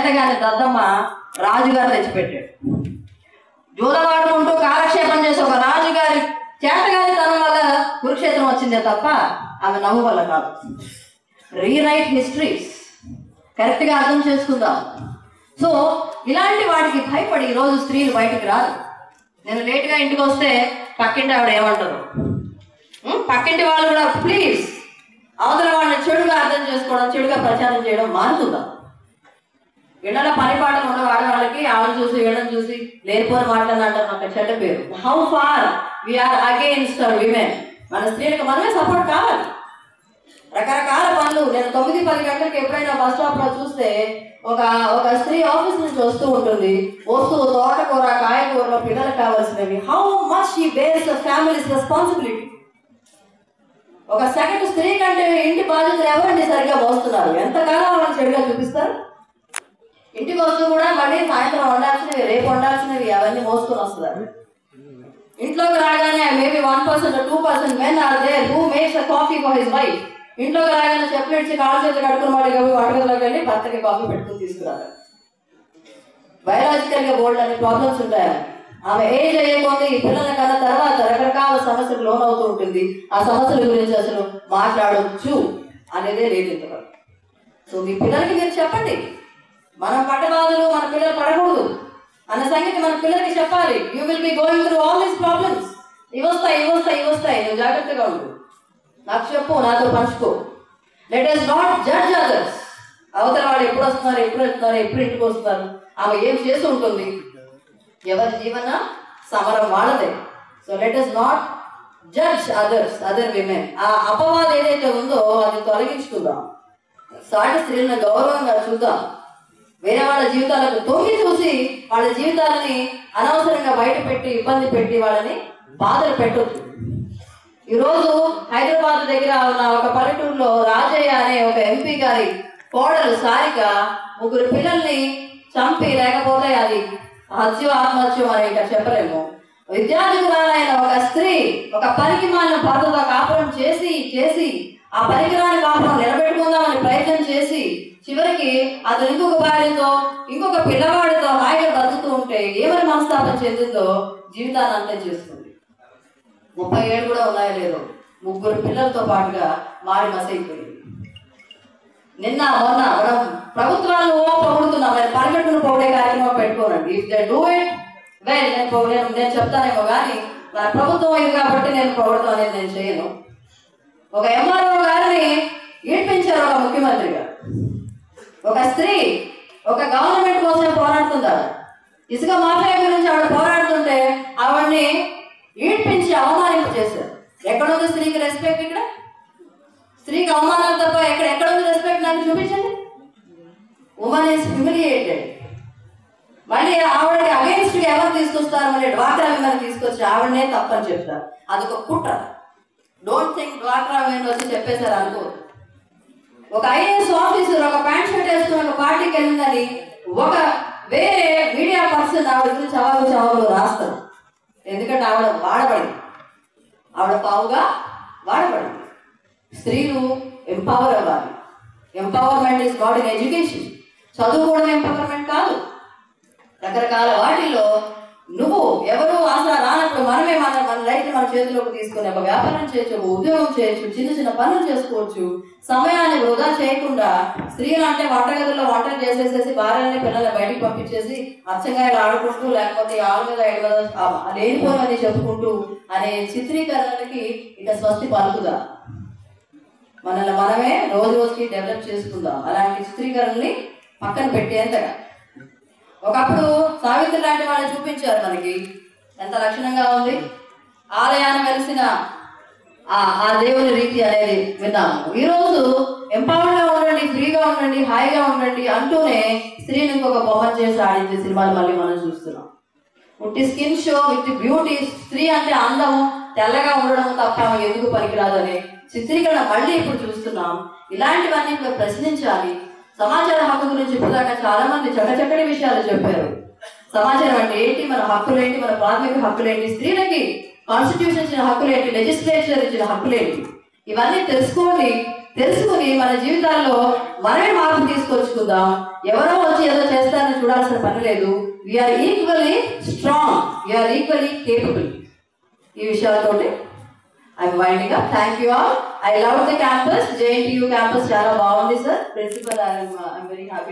చేతగాని దద్దమ్మ రాజుగారు తెచ్చిపెట్టాడు. జూదవాడుకుంటూ కాలక్షేపం చేసి ఒక రాజుగారి చేతగాని తనం వల్ల కురుక్షేత్రం వచ్చిందే తప్ప ఆమె నవ్వు వల్ల కాదు. రీరైట్ హిస్టరీస్, కరెక్ట్గా అర్థం చేసుకుందాం. సో ఇలాంటి వాటికి భయపడి ఈరోజు స్త్రీలు బయటికి రాదు. నేను లేట్గా ఇంటికి వస్తే పక్కింటి ఆవిడ ఏమంటారు, పక్కింటి వాళ్ళు కూడా ప్లీజ్ అవతల వాళ్ళని చెడుగా అర్థం చేసుకోవడం, చెడుగా ప్రచారం చేయడం మారుతుందా? ఇళ్లలో పని పాటలు ఉన్న వాళ్ళకి ఆవిడ చూసి వీళ్ళని చూసి లేనిపోని మాటలని అంటారు, నాకు చెడ్డ పేరు. How far we are against our women. మన స్త్రీలకు మనమే సపోర్ట్ కావాలి. రకరకాల పనులు. నేను 9-10 గంటలకు ఎప్పుడైనా బస్ స్టాప్ లో చూస్తే ఒక స్త్రీ ఆఫీస్ నుంచి వస్తూ ఉంటుంది. వస్తూ తోటకూర, కాయకూరలో పిల్లలకు కావాల్సినవి. How much she bears the families responsibility. ఒక సగటు స్త్రీ కంటే ఇంటి బాధ్యతలు ఎవరండి సరిగ్గా మోస్తున్నారు? ఎంతకాలం వాళ్ళని చెడుగా చూపిస్తారు? ఇంటికి వస్తూ కూడా మళ్ళీ సాయంత్రం వండాల్సినవి, రేపు వండాల్సినవి అవన్నీ మోసుకొని వస్తున్నారు. ఇంట్లోకి రాగానే maybe 1% or 2% men are there who makes a coffee for his wife. ఇంట్లోకి రాగానే చెప్పిడిచి కాళ్ళు చేతులు కడుక్కున్న వాడికి వంటగదిలోకి వెళ్ళి భర్తకి కాఫీ పెట్టుకుని తీసుకురాలి. బయలాజికల్ గా బోల్డ్ అనే ప్రాబ్లమ్స్ ఉంటాయి. ఆమె ఏజ్ అయ్యేకొంది పిల్లల కన్నా తర్వాత రకరకాల సమస్యలు లోన్ అవుతూ ఉంటుంది. ఆ సమస్యల గురించి అసలు మాట్లాడొచ్చు అనేదే లేదు ఇంతవరకు. సో మీ పిల్లలకి మీరు చెప్పండి, మనం పడ్డ బాధలు మన పిల్లలు పడకూడదు అన్న సంగతి మన పిల్లలకి చెప్పాలి. You will be going through all these problems. ఇవి వస్తాయి, నువ్వు జాగ్రత్తగా ఉండు, నాకు చెప్పు, నాతో పంచుకో. Let us not judge others. అవతల వాళ్ళు ఎప్పుడు వస్తున్నారు, ఎప్పుడు వెళ్తున్నారు, ఎప్పుడు ఇంటికి వస్తున్నారు, ఆమె ఏం చేసి ఉంటుంది, ఎవరి జీవన సమరం వాళ్ళదే. So let us not judge other women. ఆ అపవాదం ఏదైతే ఉందో అది తొలగించుకుందాం. సాటి స్త్రీలను గౌరవంగా చూద్దాం. వేరే వాళ్ళ జీవితాలకు తొంగి చూసి వాళ్ళ జీవితాలని అనవసరంగా బయట పెట్టి ఇబ్బంది పెట్టి వాళ్ళని బాధలు పెట్టొద్దు. ఈరోజు హైదరాబాద్ దగ్గర ఉన్న ఒక పల్లెటూరులో రాజయ్య అనే ఒక ఎంపీ గారి కోడలు సారిక 3 పిల్లల్ని చంపి, లేకపోతే అది హత్యో ఆత్మహత్యో అని ఇంకా చెప్పలేము, విద్యార్థురాలైన ఒక స్త్రీ ఒక పనికిమాలిన భర్తతో కాపురం చేసి ఆ పనికిరాని కాపురం నిలబెట్టుకుందామని ప్రయత్నం చేసి చివరికి అతను ఇంకొక భార్యతో ఇంకొక పిల్లవాడితో హాయిగా బతుకుతూ ఉంటే ఏమని మనస్తాపం చెందిందో జీవితాన్ని అంతం చేసుకుంది. 30 ఏళ్ళు కూడా ఉన్నాయో లేదో 3 పిల్లలతో పాటుగా మాడి మసైపోయింది. నిన్న మొన్న మనం ప్రభుత్వాలు పొగుడుతున్నాం, నేను పరిగెట్టుకుని పొగిడే కార్యక్రమం పెట్టుకోనండి. If they do it well నేను చెప్తానేమో కానీ మన ప్రభుత్వం ఇది కాబట్టి నేను పొగడతాం అనేది నేను చేయను. ఒక ఎంఆర్ఓ గారిని ఈడ్పించారు ఒక ముఖ్యమంత్రి గారు. ఒక స్త్రీ ఒక గవర్నమెంట్ కోసం పోరాడుతుందా, ఇసుక మాఫియా గురించి ఆవిడ పోరాడుతుంటే ఆవిడ్ని ఈడ్పించి అవమానింపు చేశారు. ఎక్కడుంది స్త్రీకి రెస్పెక్ట్? ఇక్కడ స్త్రీకి అవమానాలు తప్ప ఎక్కడుంది రెస్పెక్ట్? నాకు చూపించండి. Women is humiliated. మళ్ళీ ఆవిడకి అగెయిన్స్ట్ గా ఎవరు తీసుకొస్తారు? మళ్ళీ డ్వాక్రా విమెన్ తీసుకొచ్చి ఆవిడనే తప్పని చెప్తారు. అదొక కుట్ర. డోంట్ థింక్ డ్వాక్రా విమెన్ వచ్చి చెప్పేశారు అనుకో. ఒక ఐఏఎస్ ఆఫీసర్ ఒక ప్యాంట్ షర్ట్ వేసుకుని ఒక పార్టీకి వెళ్ళిందని ఒక వేరే మీడియా పర్సన్ ఆవిడ గురించి చవాలు రాస్తారు. ఎందుకంటే ఆవిడ వాడబడింది, ఆవిడ పావుగా వాడబడింది. స్త్రీలు ఎంపవర్ అవ్వాలి. Empowerment is not in education. చదువుకోవడం ఎంపవర్మెంట్ కాదు. రకరకాల వాటిల్లో నువ్వు ఎవరు ఆసరా రానప్పుడు మనమే మన లైఫ్ మన చేతిలోకి తీసుకుని ఒక వ్యాపారం చేయొచ్చు, ఒక ఉద్యోగం చేయొచ్చు, చిన్న పనులు చేసుకోవచ్చు. సమయాన్ని వృధా చేయకుండా స్త్రీలు అంటే వంటగదుల్లో వంటలు చేసేసేసి భార్యని పిల్లల్ని బయటికి పంపించేసి అచ్చంగా ఆడుకుంటూ లేకపోతే ఆళ్ళ మీద లేనిపోయినది చెప్పుకుంటూ అనే చిత్రీకరణలకి ఇక స్వస్తి పలుకుదా. మనల్ని మనమే రోజుకి డెవలప్ చేసుకుందాం. అలాంటి చిత్రీకరణని పక్కన పెట్టేంతగా. ఒకప్పుడు సావిత్రి లాంటి వాళ్ళని చూపించారు మనకి, ఎంత లక్షణంగా ఉంది. ఆలయాన్ని వెలిసిన ఆ దేవుని రీతి అనేది విన్నాము. ఈరోజు ఎంపవర్డ్ గా ఉండండి, ఫ్రీగా ఉండండి, హాయిగా ఉండండి అంటూనే స్త్రీని ఇంకొక బొమ్మ చేసి ఆడించే సినిమాలు మళ్ళీ మనం చూస్తున్నాం. ఉట్టి స్కిన్ షో విత్ బ్యూటీ. స్త్రీ అంటే అందము, తెల్లగా ఉండడం తప్ప ఎందుకు పనికిరాదనే చిత్రీకరణ మళ్ళీ ఇప్పుడు చూస్తున్నాం. ఇలాంటివన్నీ ఇప్పుడు ప్రశ్నించాలి. సమాచార హక్కు గురించి ఇప్పటిదాకా చాలా మంది చక్కటి విషయాలు చెప్పారు. సమాచారం అంటే ఏంటి, మన హక్కులేంటి, మన ప్రాథమిక హక్కులేంటి, స్త్రీలకి కాన్స్టిట్యూషన్ ఇచ్చిన హక్కులేంటి, లెజిస్లేచర్ ఇచ్చిన హక్కులేంటి, ఇవన్నీ తెలుసుకుని మన జీవితాల్లో మనమే మార్పు తీసుకొచ్చుకుందాం. ఎవరో వచ్చి ఏదో భయపడాల్సిన పని లేదు. We are equally strong, we are equally capable. ఈ విషయాలతోటి I'm winding up. Thank you all. I love the campus. JNTU campus చాలా బాగుంది sir. Principal I'm very happy.